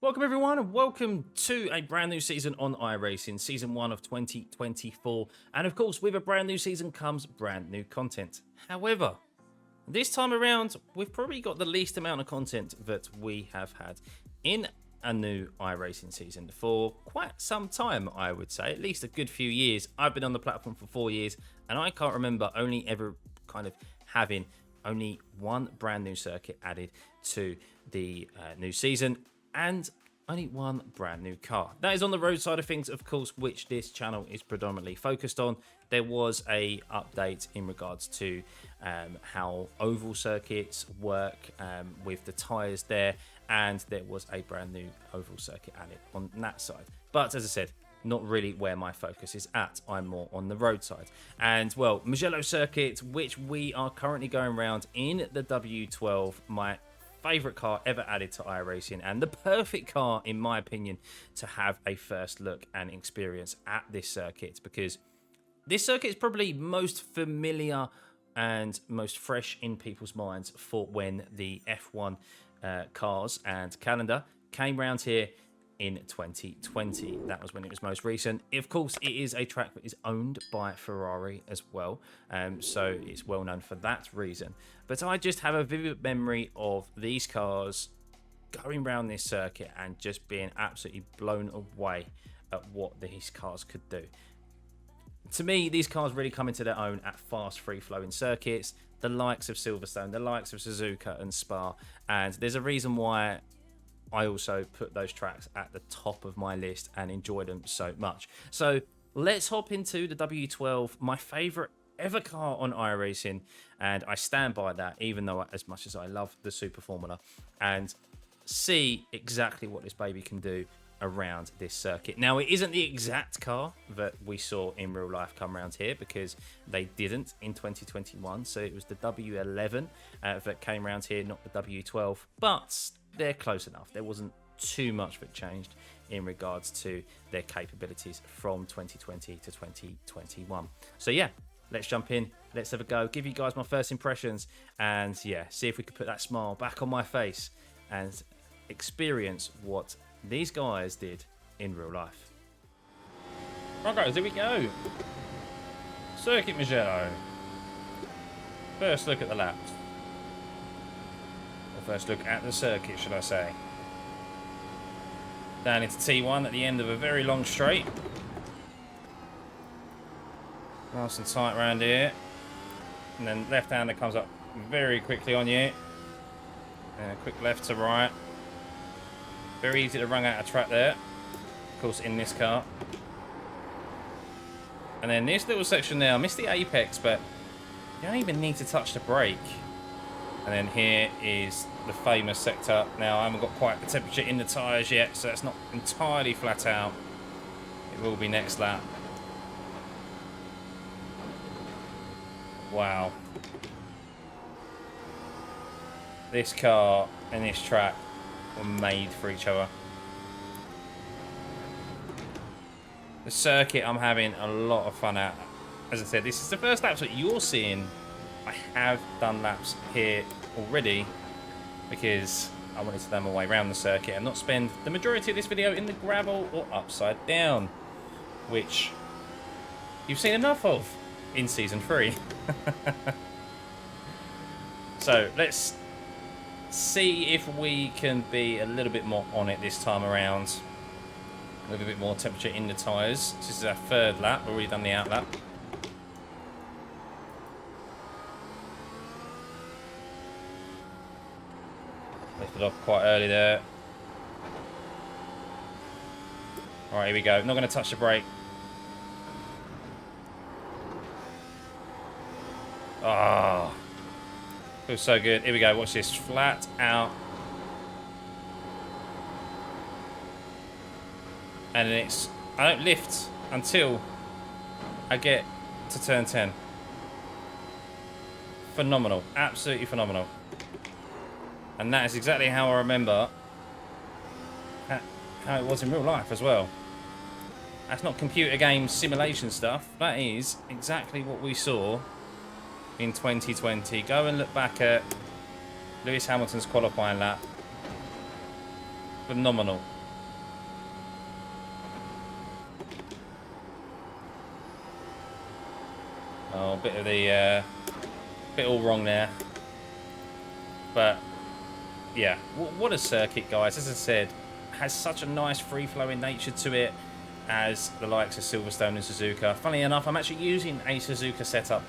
Welcome everyone and welcome to a brand new season on iRacing, season 1 of 2024. And of course, with a brand new season comes brand new content. However, this time around, we've probably got the least amount of content that we have had in a new iRacing season for quite some time, I would say, at least a good few years. I've been on the platform for 4 years and I can't remember only ever kind of having only one brand new circuit added to the new season, and only one brand new car. That is on the road side of things, of course, which this channel is predominantly focused on. There was a update in regards to how oval circuits work with the tyres there, and there was a brand new oval circuit added on that side. But as I said, not really where my focus is at. I'm more on the road side. And well, Mugello circuit, which we are currently going around in the W12, my favorite car ever added to iRacing, and the perfect car in my opinion to have a first look and experience at this circuit, because this circuit is probably most familiar and most fresh in people's minds for when the F1 cars and calendar came around here in 2020. That was when it was most recent. Of course, it is a track that is owned by Ferrari as well, so it's well known for that reason. But I just have a vivid memory of these cars going around this circuit and just being absolutely blown away at what these cars could do. To me, these cars really come into their own at fast, free-flowing circuits, the likes of Silverstone, the likes of Suzuka and Spa, and there's a reason why I also put those tracks at the top of my list and enjoy them so much. So let's hop into the W12, my favorite ever car on iRacing, and I stand by that, even though as much as I love the Super Formula, and see exactly what this baby can do around this circuit. Now, it isn't the exact car that we saw in real life come around here, because they didn't in 2021, so it was the W11 that came around here, not the W12, but they're close enough. There wasn't too much that changed in regards to their capabilities from 2020 to 2021. So yeah, let's jump in, let's have a go, give you guys my first impressions, and yeah, see if we could put that smile back on my face and experience what these guys did in real life. Right guys, here we go. Circuit Mugello. First look at the laps. Or first look at the circuit, should I say. Down into T1 at the end of a very long straight. Nice and tight around here. And then left-hander comes up very quickly on you. Quick left to right. Very easy to run out of track there. Of course, in this car. And then this little section there, I missed the apex, but you don't even need to touch the brake. And then here is the famous sector. Now, I haven't got quite the temperature in the tyres yet, so it's not entirely flat out. It will be next lap. Wow. This car and this track were made for each other. The circuit I'm having a lot of fun at. As I said, this is the first laps that you're seeing. I have done laps here already because I wanted to know my way around the circuit and not spend the majority of this video in the gravel or upside down, which you've seen enough of in Season 3. So let's see if we can be a little bit more on it this time around. A little bit more temperature in the tyres. This is our third lap. We've already done the out lap. Lifted off quite early there. Alright, here we go. Not going to touch the brake. Ah, feels so good. Here we go. Watch this. Flat out. And then I don't lift until I get to turn 10. Phenomenal. Absolutely phenomenal. And that is exactly how I remember how it was in real life as well. That's not computer game simulation stuff. That is exactly what we saw in 2020. Go and look back at Lewis Hamilton's qualifying lap. phenomenal. Oh, a bit of the bit all wrong there, but yeah, what a circuit, guys. As I said, has such a nice free-flowing nature to it, as the likes of Silverstone and Suzuka. Funnily enough, I'm actually using a Suzuka setup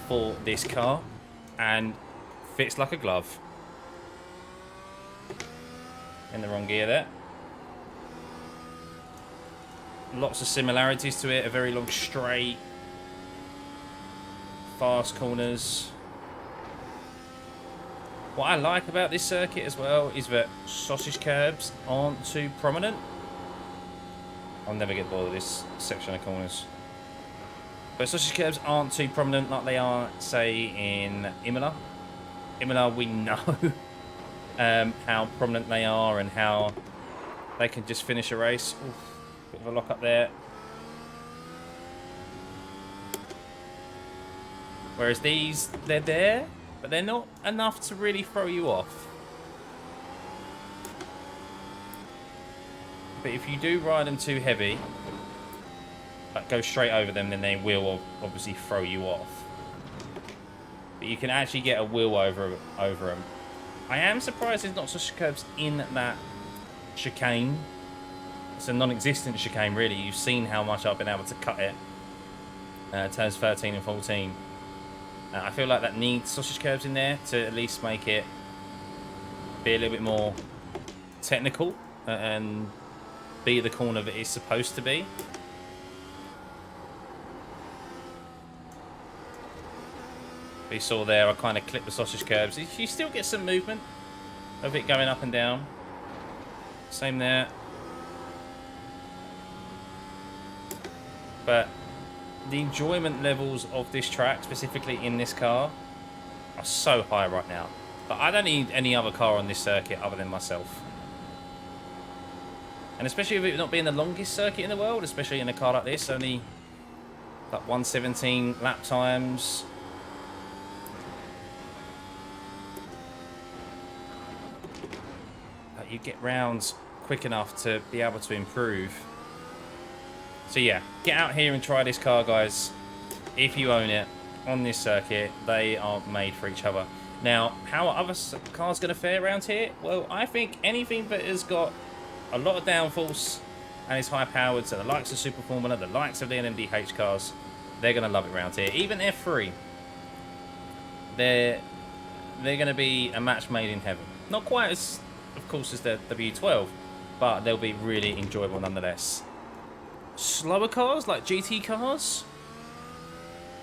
for this car, and fits like a glove. In the wrong gear there. Lots of similarities to it. A very long straight, fast corners. What I like about this circuit as well is that sausage curbs aren't too prominent. I'll never get bored of this section of corners. But sausage curbs aren't too prominent like they are, say, in Imola. Imola, we know how prominent they are and how they can just finish a race. Oof, bit of a lock up there. Whereas these, they're there, but they're not enough to really throw you off. But if you do ride them too heavy, like go straight over them, then they will obviously throw you off. But you can actually get a wheel over them. I am surprised there's not such curbs in that chicane. It's a non-existent chicane, really. You've seen how much I've been able to cut it. Turns 13 and 14. I feel like that needs sausage curbs in there to at least make it be a little bit more technical and be the corner that it's supposed to be. But you saw there, I kind of clipped the sausage curbs. You still get some movement of it going up and down. Same there. But the enjoyment levels of this track, specifically in this car, are so high right now. But I don't need any other car on this circuit other than myself. And especially with it not being the longest circuit in the world, especially in a car like this, only like 117 lap times. But you get rounds quick enough to be able to improve. So yeah, get out here and try this car, guys. If you own it on this circuit, they are made for each other. Now, how are other cars going to fare around here? Well, I think anything that has got a lot of downforce and is high powered, so the likes of Super Formula, the likes of the NMDH cars, they're going to love it around here. Even F3, they're going to be a match made in heaven. Not quite as, of course, as the W12, but they'll be really enjoyable nonetheless. Slower cars, like GT cars,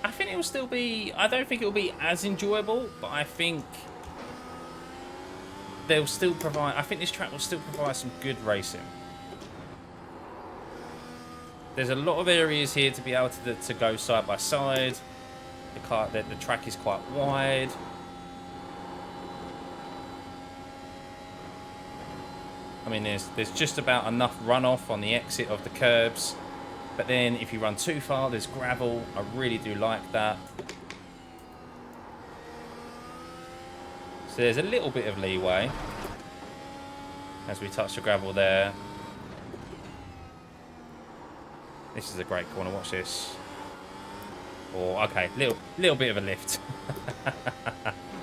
I think it will still be... I don't think it will be as enjoyable, but I think they'll still provide... I think this track will still provide some good racing. There's a lot of areas here to be able to go side by side. The track is quite wide. I mean, there's just about enough runoff on the exit of the curbs. But then if you run too far, there's gravel. I really do like that. So there's a little bit of leeway as we touch the gravel there. This is a great corner. Watch this. Oh, okay, little bit of a lift.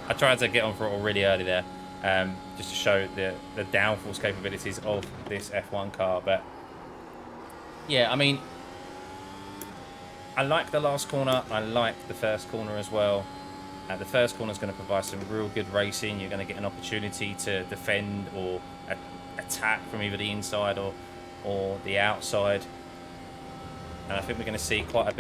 I tried to get on for it already early there, just to show the downforce capabilities of this F1 car. But yeah, I mean, I like the last corner. I like the first corner as well. The first corner is going to provide some real good racing. You're going to get an opportunity to defend or attack from either the inside or the outside. And I think we're going to see quite a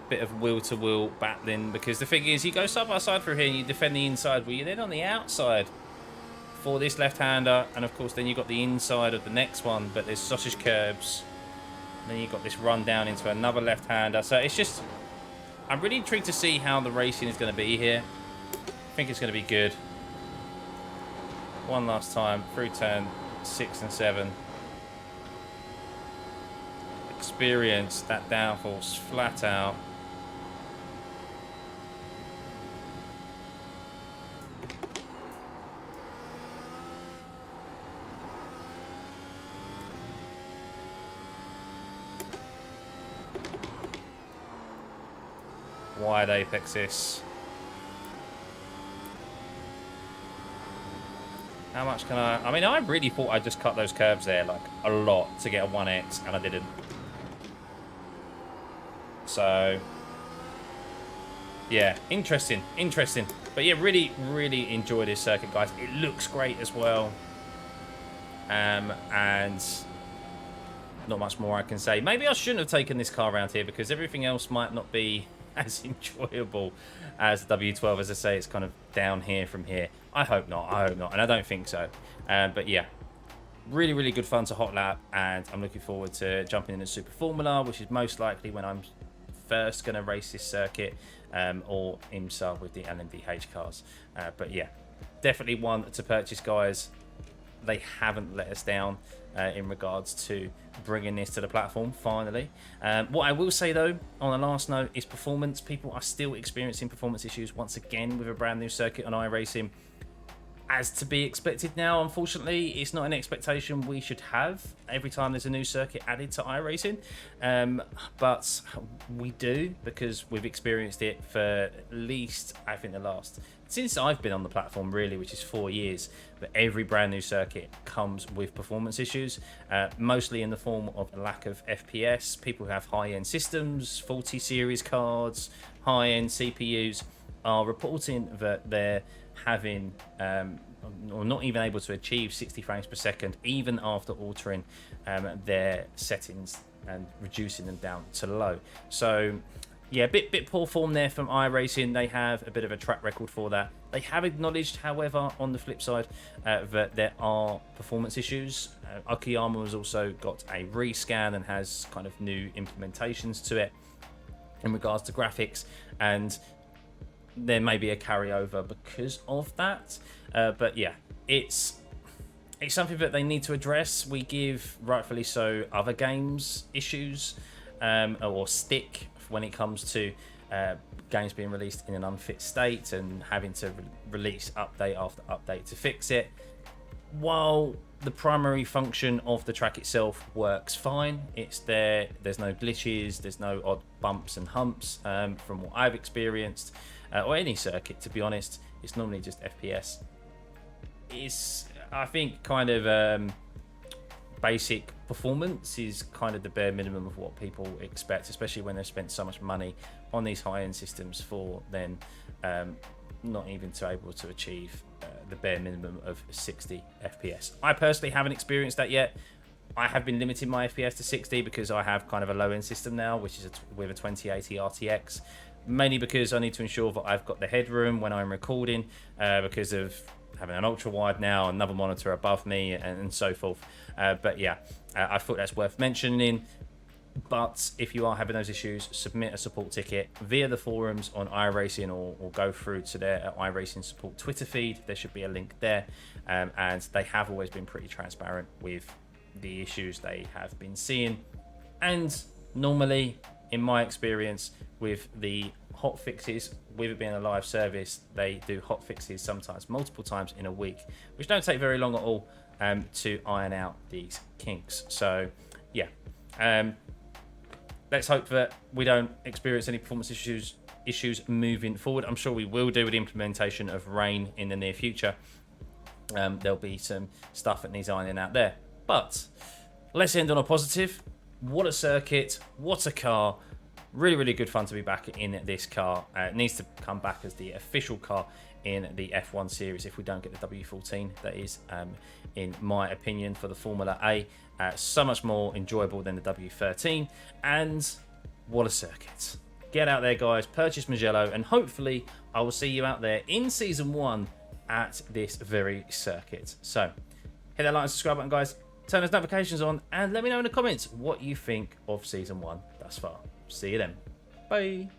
bit of wheel-to-wheel battling, because the thing is, you go side by side through here and you defend the inside, well, you're then on the outside for this left-hander, and of course then you've got the inside of the next one, but there's sausage curbs. Then you've got this run down into another left-hander. So it's just... I'm really intrigued to see how the racing is going to be here. I think it's going to be good. One last time through turn 6 and 7. Experience that downforce flat out. wide apex this. How much can I mean, I really thought I just cut those curves there, like, a lot to get a 1x, and I didn't. So, yeah, interesting. But yeah, really enjoy this circuit, guys. It looks great as well. And not much more I can say. Maybe I shouldn't have taken this car around here because everything else might not be as enjoyable as the W12. As I say, it's kind of down here from here. I hope not, and I don't think so. But yeah, really good fun to hot lap, and I'm looking forward to jumping in a Super Formula, which is most likely when I'm first going to race this circuit, or IMSA with the LMDH cars. But yeah, definitely one to purchase, guys. They haven't let us down in regards to bringing this to the platform finally. What I will say though, on the last note, is performance. People are still experiencing performance issues once again with a brand new circuit on iRacing. As to be expected now, unfortunately, it's not an expectation we should have every time there's a new circuit added to iRacing. But we do, because we've experienced it for at least, I think, since I've been on the platform, really, which is 4 years. But every brand new circuit comes with performance issues, mostly in the form of a lack of FPS. People who have high-end systems, faulty series cards, high-end CPUs are reporting that they're having or not even able to achieve 60 frames per second even after altering their settings and reducing them down to low. So yeah, bit poor form there from iRacing. They have a bit of a track record for that. They have acknowledged, however, on the flip side, that there are performance issues. Akiyama has also got a rescan and has kind of new implementations to it in regards to graphics, and there may be a carryover because of that. But yeah, it's something that they need to address. We give, rightfully so, other games issues or stick when it comes to games being released in an unfit state and having to release update after update to fix it. While the primary function of the track itself works fine, it's there's no glitches, there's no odd bumps and humps from what I've experienced, or any circuit, to be honest. It's normally just FPS. It's, I think, kind of basic performance is kind of the bare minimum of what people expect, especially when they've spent so much money on these high-end systems for then not even to able to achieve the bare minimum of 60 FPS. I personally haven't experienced that yet. I have been limiting my FPS to 60 because I have kind of a low-end system now, which is with a 2080 RTX, mainly because I need to ensure that I've got the headroom when I'm recording, because of having an ultra-wide now, another monitor above me, and so forth. But yeah, I thought that's worth mentioning. But if you are having those issues, submit a support ticket via the forums on iRacing, or go through to their iRacing support Twitter feed. There should be a link there. And they have always been pretty transparent with the issues they have been seeing. And normally, in my experience, with the hot fixes, with it being a live service, they do hot fixes sometimes multiple times in a week, which don't take very long at all to iron out these kinks. So yeah, let's hope that we don't experience any performance issues moving forward. I'm sure we will do with the implementation of rain in the near future. There'll be some stuff that needs ironing out there. But let's end on a positive. What a circuit, what a car. Really good fun to be back in this car. It needs to come back as the official car in the F1 series if we don't get the W14. That is, in my opinion, for the Formula A. So much more enjoyable than the W13. And what a circuit. Get out there, guys. Purchase Mugello, and hopefully I will see you out there in Season 1 at this very circuit. So hit that like and subscribe button, guys. Turn those notifications on, and let me know in the comments what you think of Season 1 thus far. See you then. Bye.